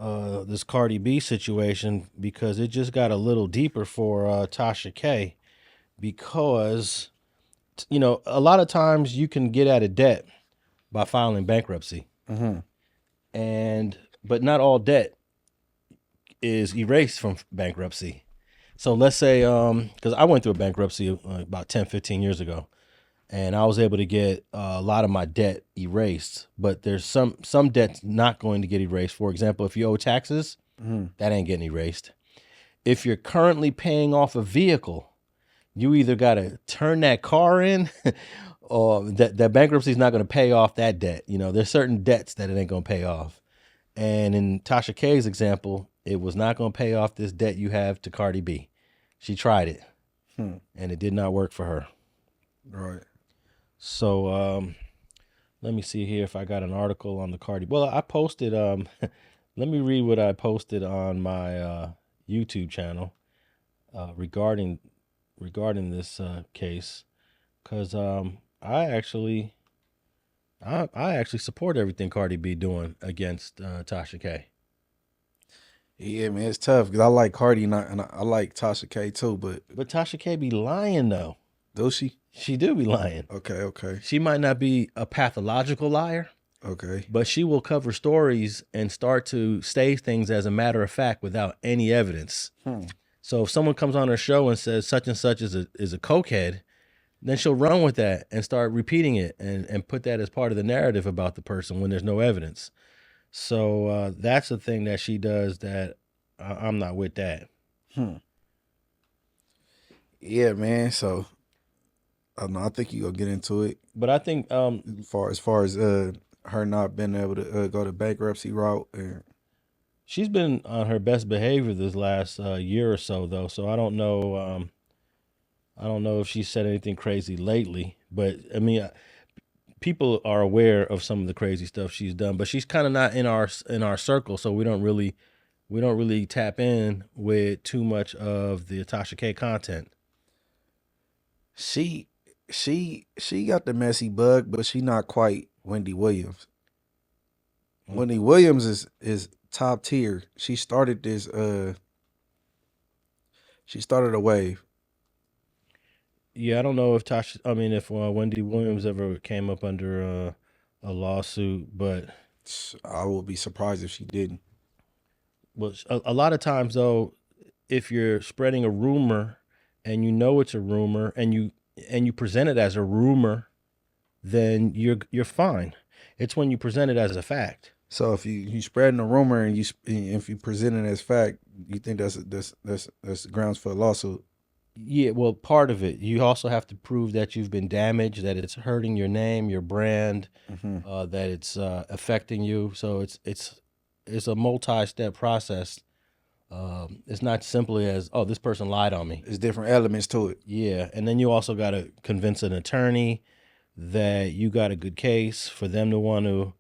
this Cardi B situation because it just got a little deeper for Tasha K because a lot of times you can get out of debt by filing bankruptcy. But not all debt is erased from bankruptcy. So let's say, because I went through a bankruptcy about 10, 15 years ago, and I was able to get a lot of my debt erased, but there's some debt's not going to get erased. For example, if you owe taxes, that ain't getting erased. If you're currently paying off a vehicle, you either got to turn that car in or that bankruptcy is not going to pay off that debt. There's certain debts that it ain't going to pay off. And in Tasha K's example, it was not going to pay off this debt you have to Cardi B. She tried it, and it did not work for her. Right. So let me see here if I got an article on the Cardi. Well, I posted. Let me read what I posted on my YouTube channel regarding this case, because I actually support everything Cardi B doing against Tasha K. Yeah, man, it's tough because I like Cardi and I like Tasha K too, but Tasha K be lying though. Does she? She do be lying. Okay. She might not be a pathological liar. Okay. But she will cover stories and start to say things as a matter of fact without any evidence. So if someone comes on her show and says such and such is a cokehead, then she'll run with that and start repeating it and put that as part of the narrative about the person when there's no evidence. So that's the thing that she does that I'm not with that. Yeah, man. So I don't know. I think you gonna get into it. But I think as far as her not being able to go the bankruptcy route, she's been on her best behavior this last year or so, though. So I don't know. I don't know if she said anything crazy lately, but I mean, people are aware of some of the crazy stuff she's done, but she's kind of not in our circle, so we don't really tap in with too much of the Tasha K content. She got the messy bug, but she not quite Wendy Williams. Wendy Williams is top tier. She started this. She started a wave. Yeah, I don't know if if Wendy Williams ever came up under a lawsuit, but I would be surprised if she didn't. Well, a lot of times though, if you're spreading a rumor and you know it's a rumor and you present it as a rumor, then you're fine. It's when you present it as a fact. So if you spreading a rumor and if you present it as fact, you think that's grounds for a lawsuit? Yeah, well, part of it. You also have to prove that you've been damaged, that it's hurting your name, your brand, that it's affecting you. So it's a multi-step process. It's not simply as, oh, this person lied on me. There's different elements to it. Yeah, and then you also got to convince an attorney that you got a good case for them to want to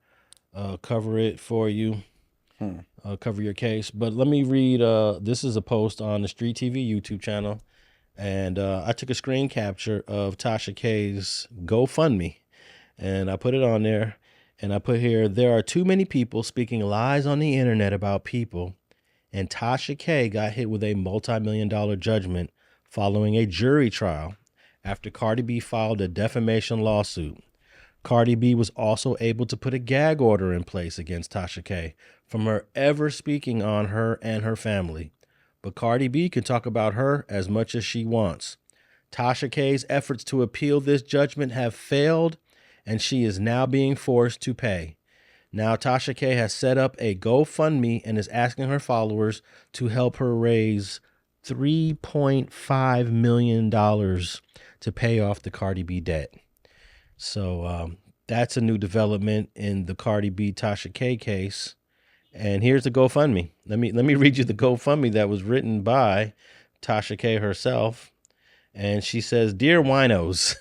cover it for you, cover your case. But let me read, this is a post on the StreetTV YouTube channel, and I took a screen capture of Tasha K's GoFundMe, and I put it on there, and I put here, there are too many people speaking lies on the internet about people, and Tasha K got hit with a multi-million-dollar judgment following a jury trial after Cardi B filed a defamation lawsuit. Cardi B was also able to put a gag order in place against Tasha K from her ever speaking on her and her family. But Cardi B can talk about her as much as she wants. Tasha K's efforts to appeal this judgment have failed, and she is now being forced to pay. Now Tasha K has set up a GoFundMe and is asking her followers to help her raise $3.5 million to pay off the Cardi B debt. So that's a new development in the Cardi B Tasha K case. And here's the GoFundMe. Let me read you the GoFundMe that was written by Tasha K herself. And she says, "Dear winos,"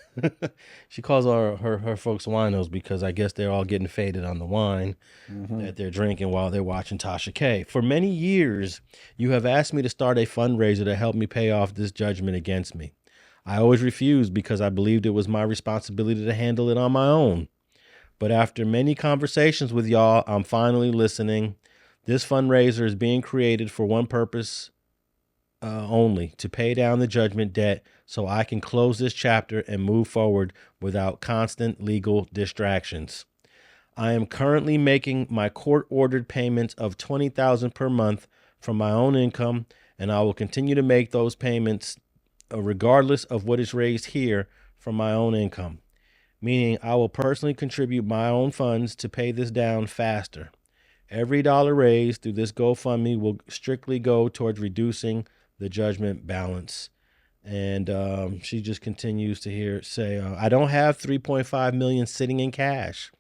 she calls her folks winos because I guess they're all getting faded on the wine that they're drinking while they're watching Tasha K. "For many years, you have asked me to start a fundraiser to help me pay off this judgment against me. I always refused because I believed it was my responsibility to handle it on my own. But after many conversations with y'all, I'm finally listening. This fundraiser is being created for one purpose only, to pay down the judgment debt so I can close this chapter and move forward without constant legal distractions. I am currently making my court-ordered payments of $20,000 per month from my own income, and I will continue to make those payments regardless of what is raised here from my own income, meaning I will personally contribute my own funds to pay this down faster. Every dollar raised through this GoFundMe will strictly go towards reducing the judgment balance. And she just continues to say, I don't have $3.5 million sitting in cash,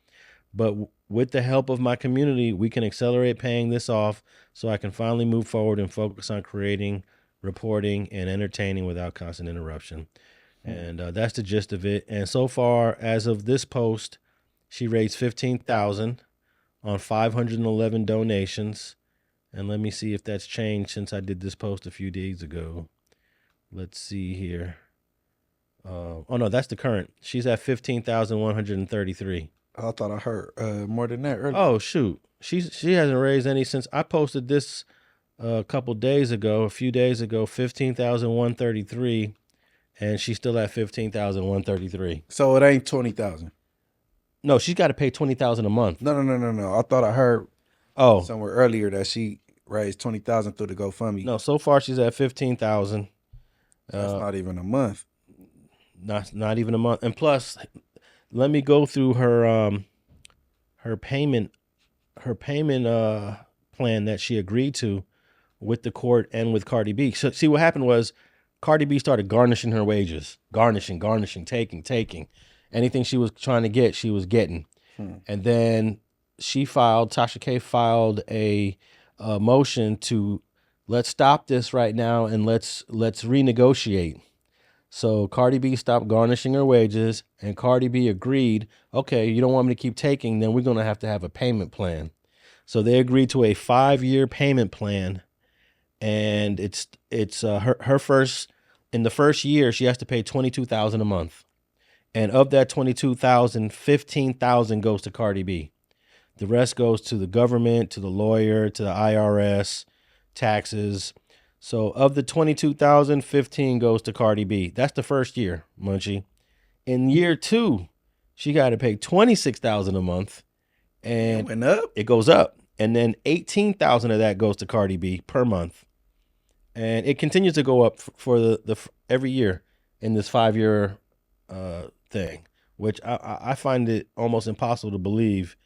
but with the help of my community, we can accelerate paying this off so I can finally move forward and focus on creating, reporting, and entertaining without constant interruption. And that's the gist of it. And so far, as of this post, she raised $15,000 on 511 donations. And let me see if that's changed since I did this post a few days ago. Let's see here. Oh no, that's the current. She's at 15,133. I thought I heard more than that earlier. Oh shoot, she hasn't raised any since I posted this a few days ago, 15,133, and she's still at 15,133. So it ain't 20,000. No, she's got to pay 20,000 a month. No. I thought I heard somewhere earlier that she raised 20,000 through the GoFundMe. No, so far she's at 15,000. That's not even a month. Not even a month. And plus, let me go through her payment plan that she agreed to with the court and with Cardi B. So see, what happened was Cardi B started garnishing her wages, garnishing, taking. Anything she was trying to get, she was getting. And then Tasha K filed a motion to let's stop this right now and let's renegotiate. So Cardi B stopped garnishing her wages, and Cardi B agreed, okay, you don't want me to keep taking, then we're going to have a payment plan. So they agreed to a 5-year payment plan, and it's her first, in the first year, she has to pay $22,000 a month. And of that $22,000, $15,000 goes to Cardi B. The rest goes to the government, to the lawyer, to the IRS, taxes. So of the $22,000, $15,000 goes to Cardi B. That's the first year, Munchie. In year 2, she got to pay $26,000 a month, and it went up. It goes up, and then $18,000 of that goes to Cardi B per month, and it continues to go up for the every year in this 5-year thing, which I find it almost impossible to believe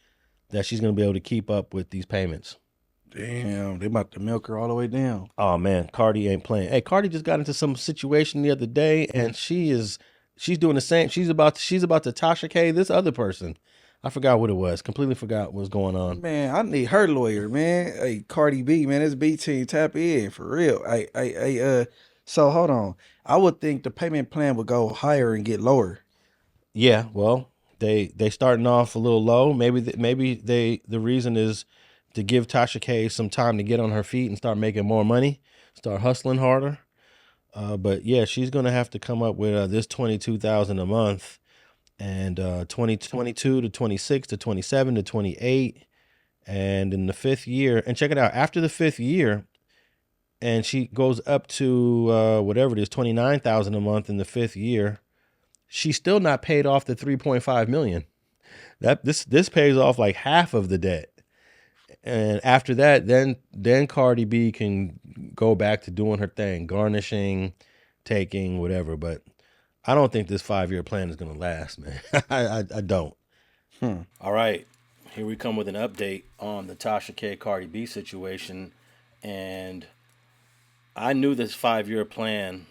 that she's going to be able to keep up with these payments. Damn, they about to milk her all the way down. Oh man, Cardi ain't playing. Hey, Cardi just got into some situation the other day, and she's doing the same. She's about to Tasha K, this other person. I forgot what it was. Completely forgot what was going on. Man, I need her lawyer, man. Hey, Cardi B, man, this B team, tap in for real. So hold on. I would think the payment plan would go higher and get lower. Yeah, well, they starting off a little low. Maybe the reason is to give Tasha K some time to get on her feet and start making more money, start hustling harder. But yeah, she's gonna have to come up with this $22,000 a month, and 2022 to 26 to 27 to 28, and in the 5th year. And check it out, after the 5th year, and she goes up to whatever it is, $29,000 a month in the 5th year. She's still not paid off the $3.5 million. This pays off like half of the debt. And after that, then Cardi B can go back to doing her thing, garnishing, taking, whatever. But I don't think this 5-year plan is going to last, man. I don't. All right. Here we come with an update on the Tasha K Cardi B situation. And I knew this 5-year plan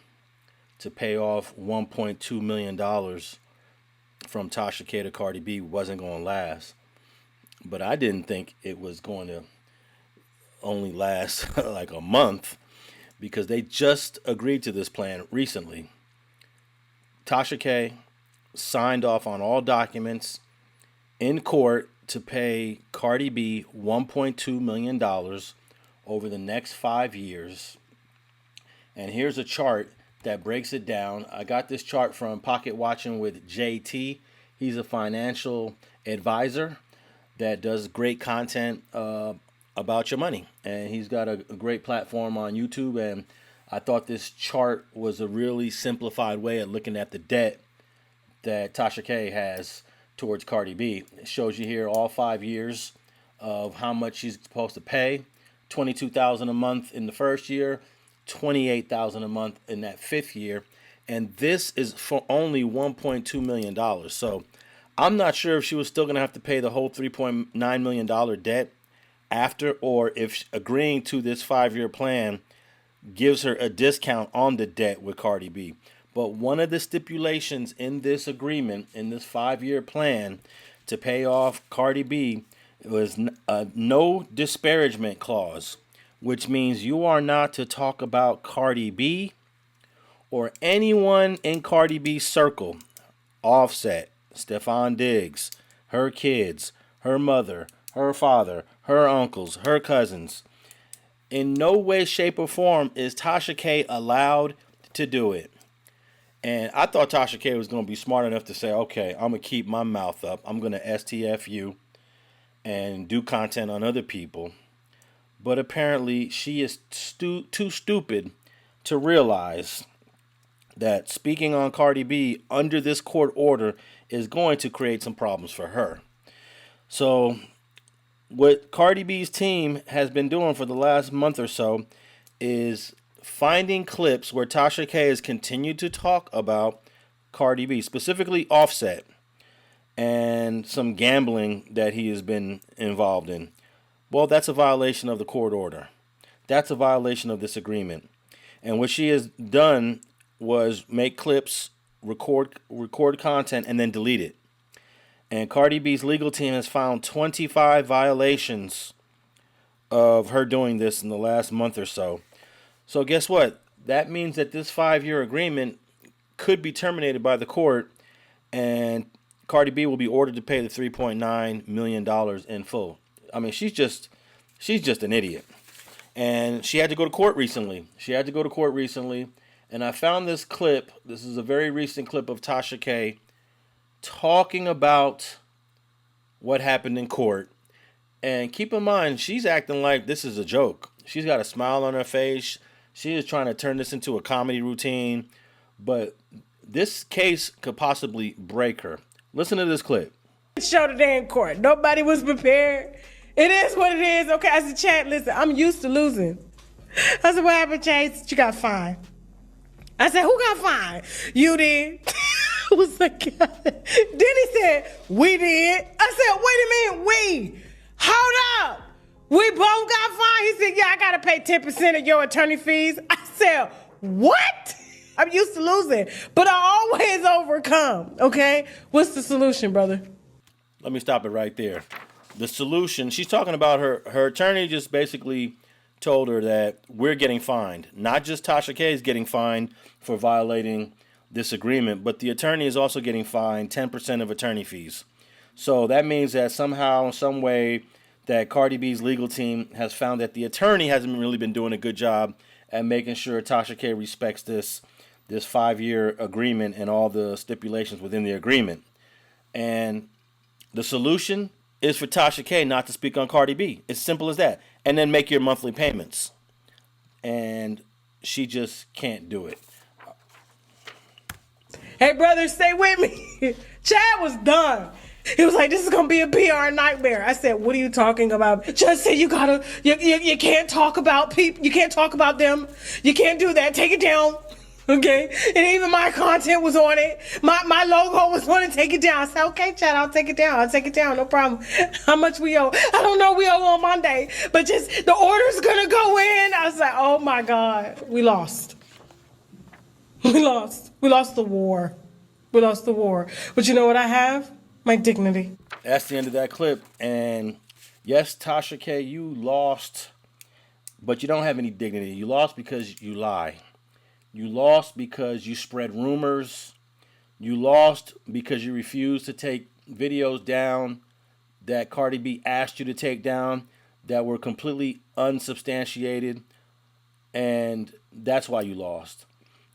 to pay off $1.2 million from Tasha K to Cardi B wasn't going to last. But I didn't think it was going to only last like a month, because they just agreed to this plan recently. Tasha K signed off on all documents in court to pay Cardi B $1.2 million over the next 5 years. And here's a chart that breaks it down. I got this chart from Pocket Watching with JT. He's a financial advisor that does great content about your money. And he's got a great platform on YouTube. And I thought this chart was a really simplified way of looking at the debt that Tasha K has towards Cardi B. It shows you here all 5 years of how much she's supposed to pay. $22,000 a month in the first year, $28,000 a month in that fifth year, and this is for only $1.2 million. So I'm not sure if she was still going to have to pay the whole $3.9 million debt after, or if agreeing to this 5-year plan gives her a discount on the debt with Cardi B. But one of the stipulations in this agreement, in this 5-year plan to pay off Cardi B, was a no disparagement clause, which means you are not to talk about Cardi B or anyone in Cardi B's circle. Offset, Stephon Diggs, her kids, her mother, her father, her uncles, her cousins. In no way, shape, or form is Tasha K allowed to do it. And I thought Tasha K was going to be smart enough to say, okay, I'm going to keep my mouth up. I'm going to STF you and do content on other people. But apparently she is too stupid to realize that speaking on Cardi B under this court order is going to create some problems for her. So what Cardi B's team has been doing for the last month or so is finding clips where Tasha K has continued to talk about Cardi B, specifically Offset, and some gambling that he has been involved in. Well, that's a violation of the court order. That's a violation of this agreement. And what she has done was make clips, record content, and then delete it. And Cardi B's legal team has found 25 violations of her doing this in the last month or so. So guess what? That means that this 5-year agreement could be terminated by the court, and Cardi B will be ordered to pay the $3.9 million in full. I mean, she's just an idiot. And she had to go to court recently. And I found this clip. This is a very recent clip of Tasha K talking about what happened in court. And keep in mind, she's acting like this is a joke. She's got a smile on her face. She is trying to turn this into a comedy routine. But this case could possibly break her. Listen to this clip. Show today in court. Nobody was prepared. It is what it is. Okay, I said, chat, listen, I'm used to losing. I said, what happened, Chase? You got fined. I said, who got fined? You did. I was like, God. Then he said, we did. I said, wait a minute, we. Hold up. We both got fined. He said, yeah, I got to pay 10% of your attorney fees. I said, what? I'm used to losing, but I always overcome, okay? What's the solution, brother? Let me stop it right there. The solution, she's talking about her attorney just basically told her that we're getting fined. Not just Tasha K is getting fined for violating this agreement, but the attorney is also getting fined 10% of attorney fees. So that means that somehow, some way, that Cardi B's legal team has found that the attorney hasn't really been doing a good job at making sure Tasha K respects this 5-year agreement and all the stipulations within the agreement. And the solution is for Tasha K not to speak on Cardi B. It's simple as that. And then make your monthly payments. And she just can't do it. Hey, brother, stay with me. Chad was done. He was like, this is going to be a PR nightmare. I said, what are you talking about? Just say you can't talk about people. You can't talk about them. You can't do that. Take it down. Okay? And even my content was on it. My logo was on it. Take it down. I said, okay, Chad, I'll take it down. No problem. How much we owe? I don't know. We owe on Monday. But just the order's going to go in. I was like, oh, my God. We lost. We lost the war. But you know what I have? My dignity. That's the end of that clip. And yes, Tasha K, you lost, but you don't have any dignity. You lost because you lie. You lost because you spread rumors. You lost because you refused to take videos down that Cardi B asked you to take down that were completely unsubstantiated. And that's why you lost.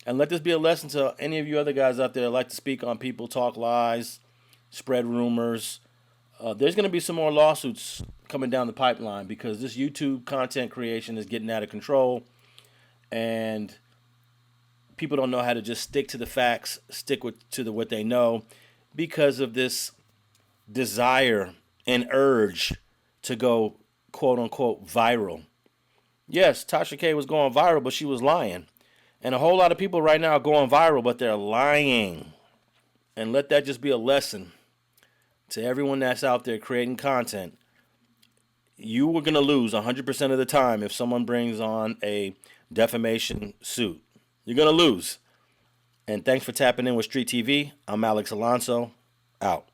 And let this be a lesson to any of you other guys out there that like to speak on people, talk lies, spread rumors, There's going to be some more lawsuits coming down the pipeline because this YouTube content creation is getting out of control, and people don't know how to just stick to the facts, to what they know, because of this desire and urge to go quote unquote viral. Yes, Tasha K was going viral, but she was lying. And a whole lot of people right now are going viral, but they're lying. And let that just be a lesson to everyone that's out there creating content. You were going to lose 100% of the time if someone brings on a defamation suit. You're going to lose. And thanks for tapping in with Street TV. I'm Alex Alonso. Out.